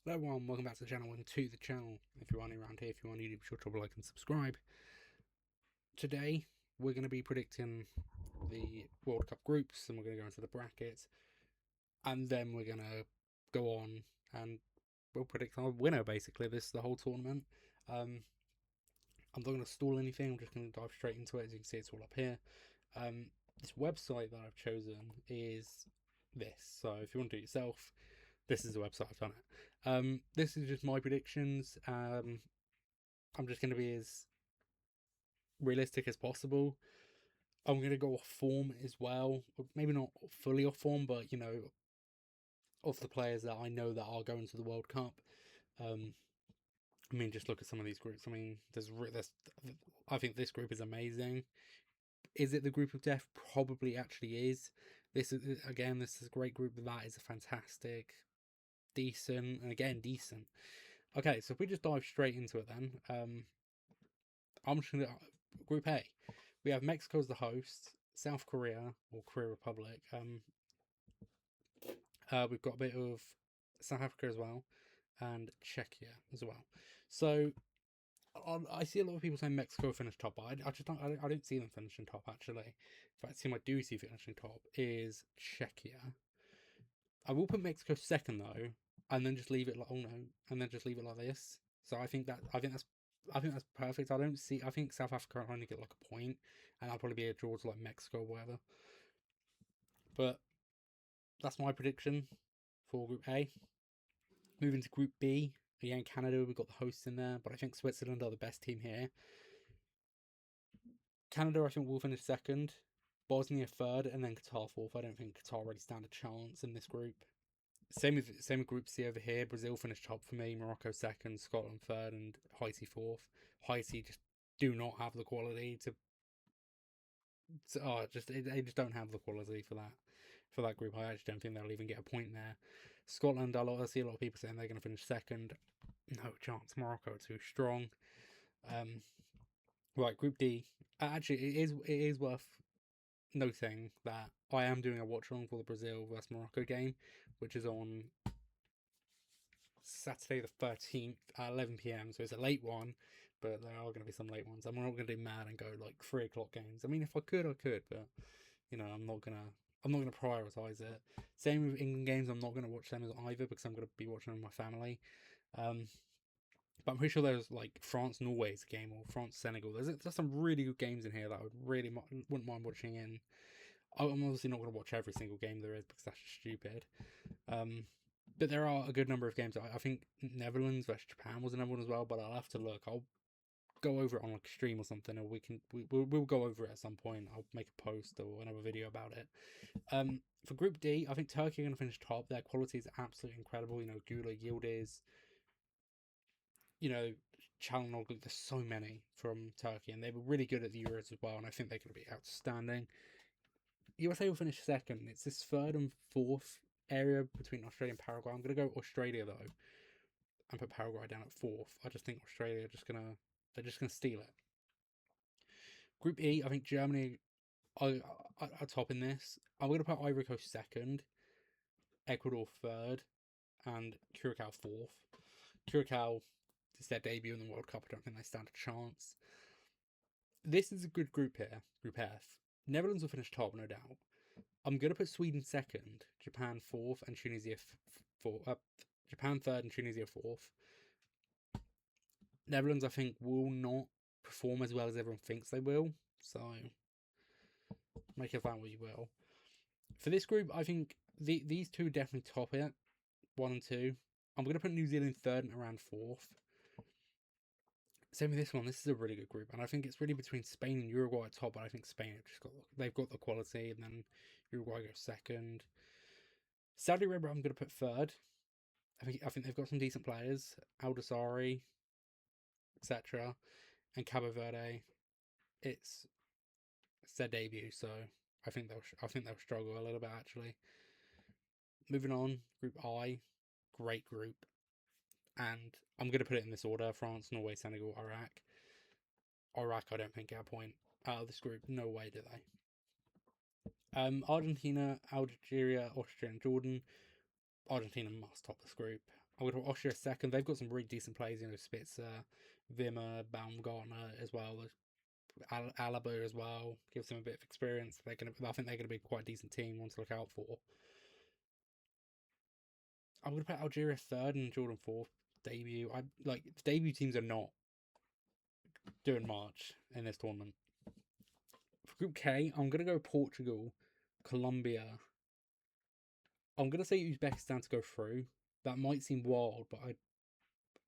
Hello everyone, welcome back to the channel and to the channel. If you're new around here, if you are new, be sure to like and subscribe. Today, we're going to be predicting the World Cup groups, and we're going to go into the brackets, and then we're going to go on and we'll predict our winner, basically, this the whole tournament. I'm not going to stall anything, I'm just going to dive straight into it. As you can see, it's all up here. This website that I've chosen is this, so if you want to do it yourself, this is the website I've done it. This is just my predictions. I'm just going to be as realistic as possible. I'm going to go off form as well. Maybe not fully off form, but of the players that I know that are going to the World Cup. I mean, just look at some of these groups. I mean, I think this group is amazing. Is it the group of death? Probably actually is. This is a great group. That is a fantastic, decent, and again decent. Okay, so if we just dive straight into it, then I'm just gonna Group A. We have Mexico as the host, South Korea or Korea Republic. We've got a bit of South Africa as well, and Czechia as well. So I see a lot of people saying Mexico finished top, but I just don't see them finishing top actually. In fact, the team I do see finishing top is Czechia. I will put Mexico second though, and then just leave it like and then just leave it like this. So I think that's perfect. I think South Africa will only get like a point, and I'll probably be a draw to like Mexico or whatever. But that's my prediction for Group A. Moving to Group B, again Canada, we've got the hosts in there, but I think Switzerland are the best team here. Canada, I think, will finish second. Bosnia third, and then Qatar fourth. I don't think Qatar really stand a chance in this group. Same with Group C over here. Brazil finished top for me. Morocco second, Scotland third, and Haiti fourth. Haiti just do not have the quality they just don't have the quality for that group. I actually don't think they'll even get a point there. Scotland, I see a lot of people saying they're going to finish second. No chance. Morocco are too strong. Right, Group D. Actually, it is worth noting that I am doing a watch along for the Brazil vs Morocco game, which is on Saturday the 13th at 11 p.m. So it's a late one, but there are going to be some late ones. I'm not going to be mad and go like 3 o'clock games. I mean, if I could, I could, but I'm not gonna. I'm not going to prioritize it. Same with England games. I'm not going to watch them either because I'm going to be watching them with my family. But I'm pretty sure there's like France Norway's game or France Senegal. There's some really good games in here that I wouldn't mind watching in. I'm obviously not going to watch every single game there is because that's just stupid. But there are a good number of games. I think Netherlands versus Japan was another one as well, but I'll have to look. I'll go over it on like a stream or something, or we'll go over it at some point. I'll make a post or another video about it. For Group D, I think Turkey are going to finish top. Their quality is absolutely incredible. Gula Yildiz, Çalhanoğlu. There's so many from Turkey, and they were really good at the Euros as well. And I think they're going to be outstanding. USA will finish second. It's this third and fourth area between Australia and Paraguay. I'm going to go Australia though, and put Paraguay down at fourth. I just think Australia they're just gonna steal it. Group E, I think Germany are top in this. I'm going to put Ivory Coast second, Ecuador third, and Curacao fourth. Curacao is their debut in the World Cup. I don't think they stand a chance. This is a good group here, Group F. Netherlands will finish top, no doubt. I'm going to put Sweden second, Japan fourth, and Tunisia fourth. Japan third and Tunisia fourth. Netherlands, I think, will not perform as well as everyone thinks they will. So, make of that what you will. For this group, I think these two definitely top it. 1 and 2. I'm going to put New Zealand third and around fourth. Same with this one. This is a really good group, and I think it's really between Spain and Uruguay at top. But I think Spain they've got the quality, and then Uruguay goes second. Saudi Arabia, I'm going to put third. I think they've got some decent players, Aldasari, etc. And Cabo Verde. It's their debut, so I think they'll struggle a little bit actually. Moving on, Group I, great group, and I'm going to put it in this order: France, Norway, Senegal, Iraq. Iraq, I don't think get a point out of this group. No way do they. Argentina, Algeria, Austria, and Jordan. Argentina must top this group. I would have Austria second. They've got some really decent players, you know, Spitzer, Wimmer, Baumgartner as well. Alaba as well gives them a bit of experience. I think they're going to be quite a decent team, one to look out for. I would have put Algeria third and Jordan fourth debut. I like the debut teams are not doing much in this tournament. For Group K, I'm gonna go Portugal, Colombia. I'm gonna say Uzbekistan to go through. That might seem wild, but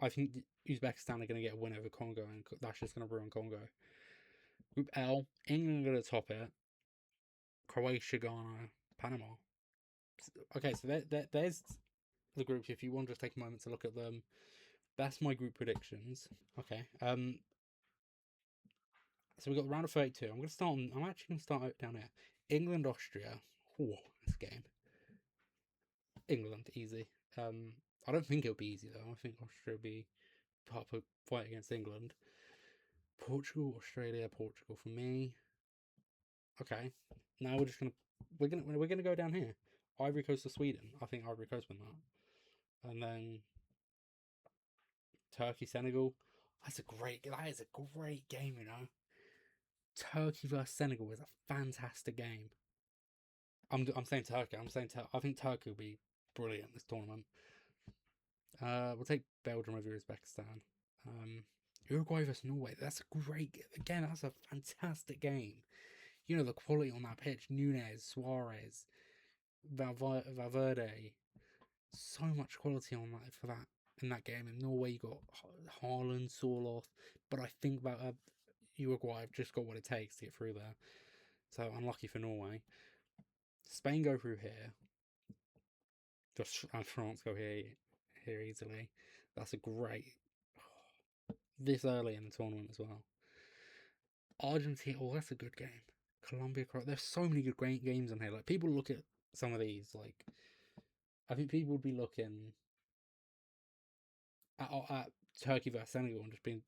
I think Uzbekistan are gonna get a win over Congo, and that's just gonna ruin Congo. Group L, England are gonna top it. Croatia, Ghana, Panama. Okay, so there's the groups. If you want to just take a moment to look at them, that's my group predictions. Okay. So we got the round of 32. I'm actually gonna start out down here. England, Austria. Oh, this game. England, easy. I don't think it'll be easy though. I think Austria will be part of a fight against England. Portugal, Australia, Portugal for me. Okay. Now we're gonna go down here. Ivory Coast to Sweden. I think Ivory Coast win that. And then Turkey, Senegal. That is a great game, you know. Turkey versus Senegal is a fantastic game. I'm saying Turkey. I think Turkey will be brilliant this tournament. We'll take Belgium over Uzbekistan. Uruguay versus Norway. That's a fantastic game. You know the quality on that pitch. Nunez, Suarez, Valverde. So much quality on that in that game. In Norway, you got Haaland, Sorloth, but I think about Uruguay have just got what it takes to get through there. So unlucky for Norway. Spain go through here. And France go here easily. That's a great this early in the tournament as well. Argentina, that's a good game. Colombia, there's so many good great games on here. Like people look at some of these, like I think people would be looking at Turkey versus Senegal and just being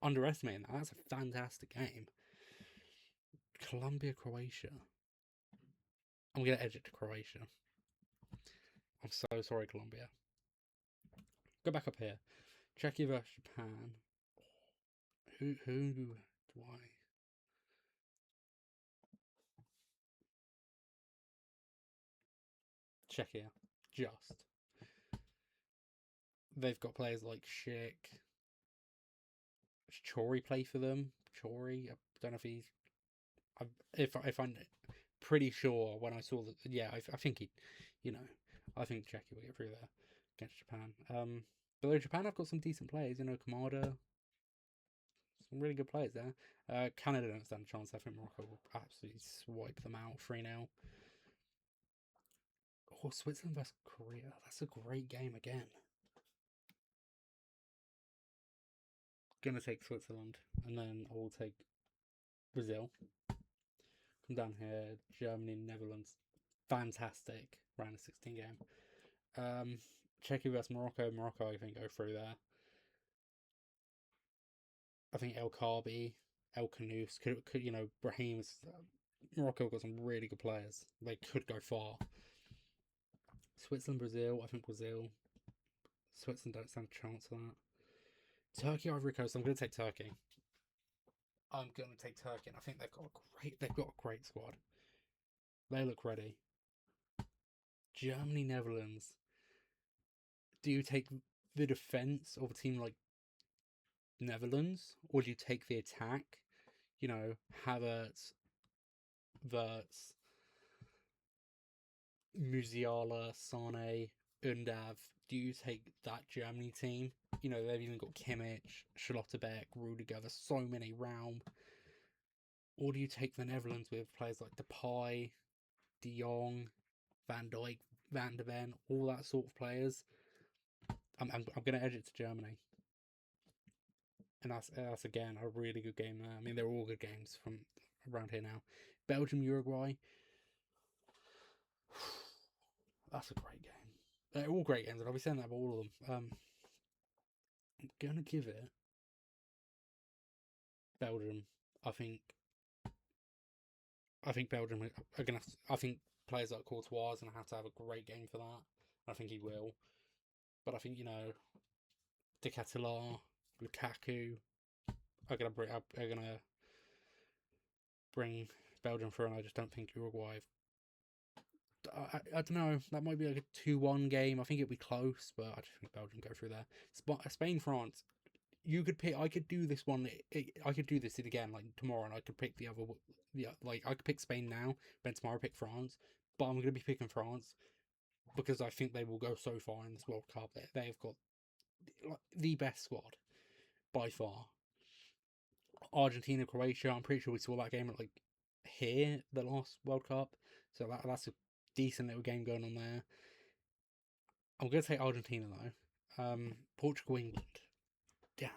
underestimating that. That's a fantastic game. Colombia, Croatia. I'm gonna edge it to Croatia. I'm so sorry, Colombia. Go back up here. Czechia versus Japan. Who do I? Czechia. Just. They've got players like Schick. Does Chori play for them? Chori? I don't know if he's... If I'm pretty sure when I saw that... Yeah, I think he... You know, I think Czechia will get through there against Japan. Below Japan, I've got some decent players. You know, Kamada. Some really good players there. Canada don't stand a chance. I think Morocco will absolutely swipe them out 3-0. Oh, Switzerland vs Korea. That's a great game again. Gonna take Switzerland, and then I will take Brazil. Come down here, Germany, Netherlands. Fantastic round of 16 game. Czechia vs Morocco. Morocco, I think, go through there. I think El Kaabi, El Khanous, could you know, Brahim. Morocco got some really good players. They could go far. Switzerland, Brazil. I think Brazil. Switzerland don't stand a chance for that. Turkey, Ivory Coast. I'm going to take Turkey. And I think they've got a great squad. They look ready. Germany, Netherlands. Do you take the defense of a team like Netherlands, or do you take the attack? You know, Havertz, Wirtz, Musiala, Sane, Undav. Do you take that Germany team? You know, they've even got Kimmich, Schlotterbeck, Rudiger. There's so many Raum. Or do you take the Netherlands with players like Depay, De Jong, Van Dijk, Van de Ven, all that sort of players? I'm going to edge it to Germany. And that's again a really good game there. I mean, they're all good games from around here now. Belgium, Uruguay. That's a great game. They're all great games, and I'll be saying that about all of them. I'm gonna give it Belgium. I think Belgium are gonna. I think players like Courtois are gonna have to have a great game for that. I think he will. But I think, you know, De Ketelaere, Lukaku are gonna bring Belgium through, and I just don't think Uruguay. I don't know. That might be like a 2-1 game. I think it'd be close, but I just think Belgium go through there. Spain, France. You could pick. I could do this one. I could do this again like tomorrow, and I could pick the other. Yeah, like I could pick Spain now, then tomorrow pick France. But I'm gonna be picking France because I think they will go so far in this World Cup. They've got the best squad by far. Argentina, Croatia. I'm pretty sure we saw that game at like here the last World Cup, so that's a decent little game going on there. I'm gonna say Argentina though. Portugal, England. Damn,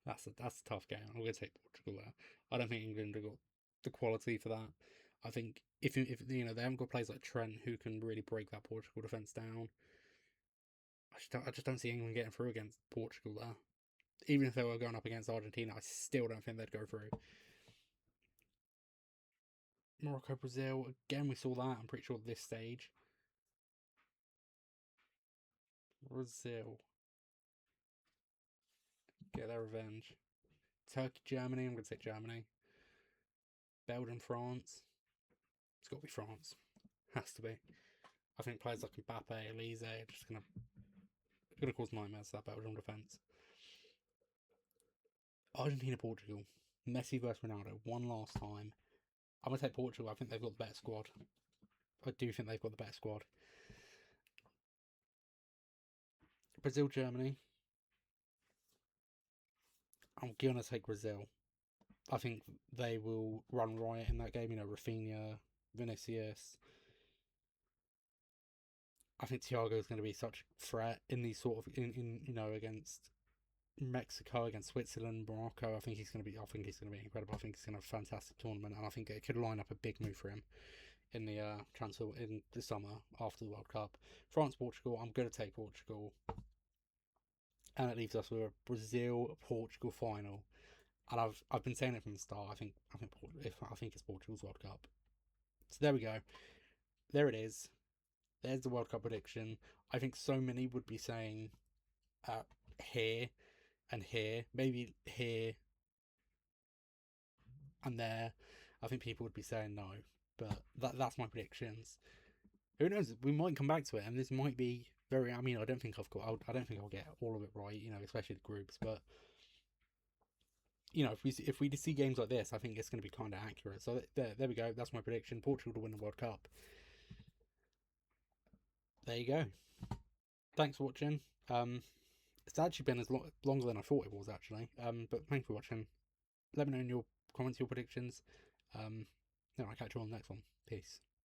that's a tough game. I'm gonna take Portugal there. I don't think England have got the quality for that. I think if you know they haven't got players like Trent who can really break that Portugal defense down. I just don't see England getting through against Portugal there. Even if they were going up against Argentina, I still don't think they'd go through. Morocco, Brazil, again we saw that, I'm pretty sure at this stage. Brazil. Get their revenge. Turkey, Germany, I'm going to say Germany. Belgium, France. It's got to be France. Has to be. I think players like Mbappe, Elise are just going to cause nightmares to that Belgium defence. Argentina, Portugal. Messi versus Ronaldo. One last time. I'm going to take Portugal. I think they've got the better squad. I do think they've got the better squad. Brazil, Germany. I'm going to take Brazil. I think they will run riot in that game. You know, Rafinha, Vinicius. I think Thiago is going to be such a threat in these sort of in you know against Mexico, against Switzerland, Morocco. I think he's going to be incredible. I think he's going to have a fantastic tournament, and I think it could line up a big move for him in the transfer in the summer after the World Cup. France, Portugal. I'm going to take Portugal, and it leaves us with a Brazil Portugal final. And I've been saying it from the start. I think it's Portugal's World Cup. So there we go. There it is. There's the World Cup prediction. I think so many would be saying here and here, maybe here and there. I think people would be saying no, but that's my predictions. Who knows? We might come back to it, and this might be very. I mean, I don't think I'll get all of it right. You know, especially the groups, but you know, if we see games like this, I think it's going to be kind of accurate. So there we go. That's my prediction. Portugal to win the World Cup. There you go. Thanks for watching. It's actually been longer than I thought it was actually. But thanks for watching. Let me know in your comments your predictions. Then I'll catch you on the next one. Peace.